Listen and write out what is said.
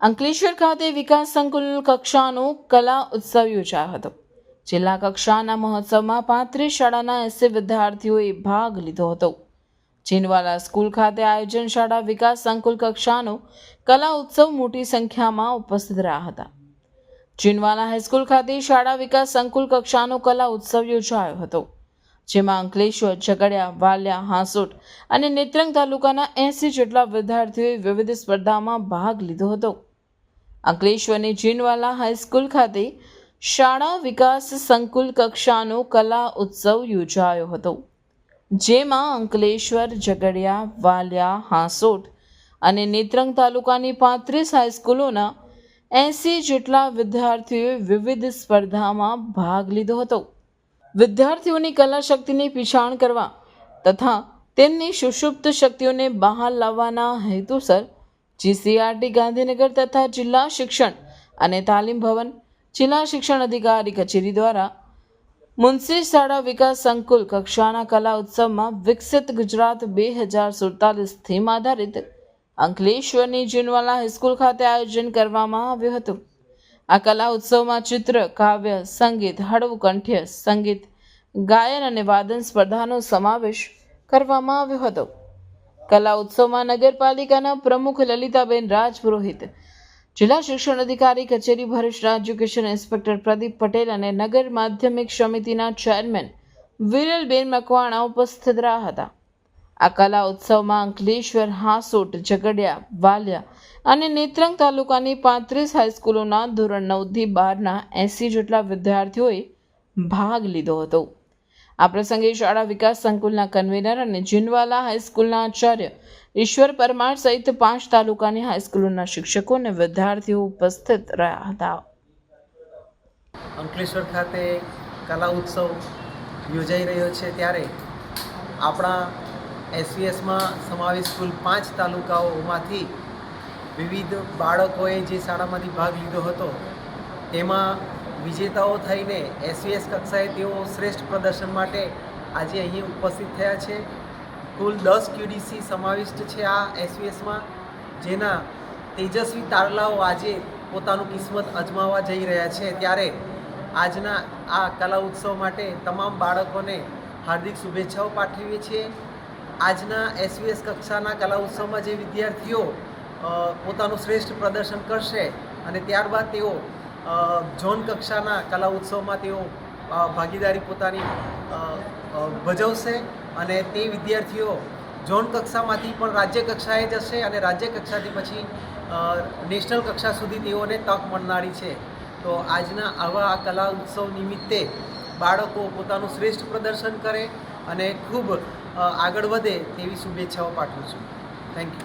અંકલેશ્વર ખાતે વિકાસ સંકુલ કક્ષાનો કલા ઉત્સવ યોજાયો હતો। જિલ્લા કક્ષાના મહોત્સવમાં 35 શાળાના 80 વિદ્યાર્થીઓએ ભાગ લીધો હતો। જીનવાલા સ્કૂલ ખાતે આયોજન શાળા વિકાસ સંકુલ કક્ષાનો કલા ઉત્સવ મોટી સંખ્યામાં ઉપસ્થિત રહ્યા હતા। જીનવાલા હાઈસ્કૂલ ખાતે શાળા વિકાસ સંકુલ કક્ષાનો કલા ઉત્સવ યોજાયો હતો, જેમાં અંકલેશ્વર, ઝઘડિયા, વાલિયા, હાંસોટ અને નેત્રંગ તાલુકાના 80 જેટલા વિદ્યાર્થીઓએ વિવિધ સ્પર્ધામાં ભાગ લીધો હતો। અંકલેશ્વરની જીનવાલા હાઈસ્કૂલ ખાતે શાળા વિકાસ સંકુલ કક્ષાનો કલા ઉત્સવ યોજાયો હતો, જેમાં અંકલેશ્વર, ઝઘડિયા, વાલિયા, હાંસોટ અને નેત્રંગ તાલુકાની 35 હાઈસ્કૂલોના 80 જેટલા વિદ્યાર્થીઓએ વિવિધ સ્પર્ધામાં ભાગ લીધો હતો। વિદ્યાર્થીઓની કલા શક્તિની પીછાણ કરવા તથા તેમની સુષુપ્ત શક્તિઓને બહાર લાવવાના હેતુસર GCRT ગાંધીનગર તથા જિલ્લા શિક્ષણ અને તાલીમ ભવન, જિલ્લા શિક્ષણ અધિકારી કચેરી દ્વારા મુનશી શાળા વિકાસ સંકુલ કક્ષાના કલા ઉત્સવમાં વિકસિત ગુજરાત 2047 થીમ આધારિત અંકલેશ્વરની જીનવાલા હાઈસ્કૂલ ખાતે આયોજન કરવામાં આવ્યું હતું। આ કલા ઉત્સવમાં ચિત્ર, કાવ્ય, સંગીત, હળવું કંઠ્ય સંગીત, ગાયન અને વાદન સ્પર્ધાનો સમાવેશ કરવામાં આવ્યો હતો। કલા ઉત્સવમાં નગરપાલિકાના પ્રમુખ લલિતાબેન રાજપુરોહિત, જિલ્લા શિક્ષણ અધિકારી કચેરી ભરૂચ, એજ્યુકેશન ઇન્સ્પેક્ટર પ્રદીપ પટેલ અને નગર માધ્યમિક સમિતિના ચેરમેન વિરલબેન મકવાણા ઉપસ્થિત રહ્યા હતા। આ કલા ઉત્સવમાં અંકલેશ્વર, હાંસોટ, ઝઘડિયા, વાલિયા અને નેત્રંગ તાલુકાની 35 હાઈસ્કૂલોના ધોરણ 9 થી 12ના 80 જેટલા વિદ્યાર્થીઓએ ભાગ લીધો હતો। આ પ્રસંગે શાળા વિકાસ સંકુલના કન્વીનર અને જીનવાલા હાઈસ્કૂલના આચાર્ય ઈશ્વર પરમાર સહિત 5 તાલુકાની હાઈસ્કૂલોના શિક્ષકો અને વિદ્યાર્થીઓ ઉપસ્થિત રહ્યા હતા। અંકલેશ્વર ખાતે કલા ઉત્સવ યોજાઈ રહ્યો છે, ત્યારે આપણા SVSમાં સમાવેશ કુલ 5 તાલુકાઓમાંથી વિવિધ બાળકોએ જે શાળામાંથી ભાગ લીધો હતો તેમાં વિજેતાઓ થઈને SVS કક્ષાએ તેઓ શ્રેષ્ઠ પ્રદર્શન માટે આજે અહીં ઉપસ્થિત થયા છે। કુલ 10 QDC સમાવિષ્ટ છે આ SVSમાં, જેના તેજસ્વી તારલાઓ આજે પોતાનું કિસ્મત અજમાવવા જઈ રહ્યા છે। ત્યારે આજના આ કલા ઉત્સવ માટે તમામ બાળકોને હાર્દિક શુભેચ્છાઓ પાઠવીએ છીએ। આજના SVS કક્ષાના કલા ઉત્સવમાં જે વિદ્યાર્થીઓ પોતાનું શ્રેષ્ઠ પ્રદર્શન કરશે અને ત્યારબાદ તેઓ ઝોન કક્ષાના કલા ઉત્સવમાં તેઓ ભાગીદારી પોતાની ભજવશે અને તે વિદ્યાર્થીઓ ઝોન કક્ષામાંથી પણ રાજ્ય કક્ષાએ જશે અને રાજ્ય કક્ષાથી પછી નેશનલ કક્ષા સુધી તેઓને તક મળનારી છે। તો આજના આવા કલા ઉત્સવ નિમિત્તે બાળકો પોતાનું શ્રેષ્ઠ પ્રદર્શન કરે અને ખૂબ આગળ વધે તેવી શુભેચ્છાઓ પાઠવું છું। Thank you.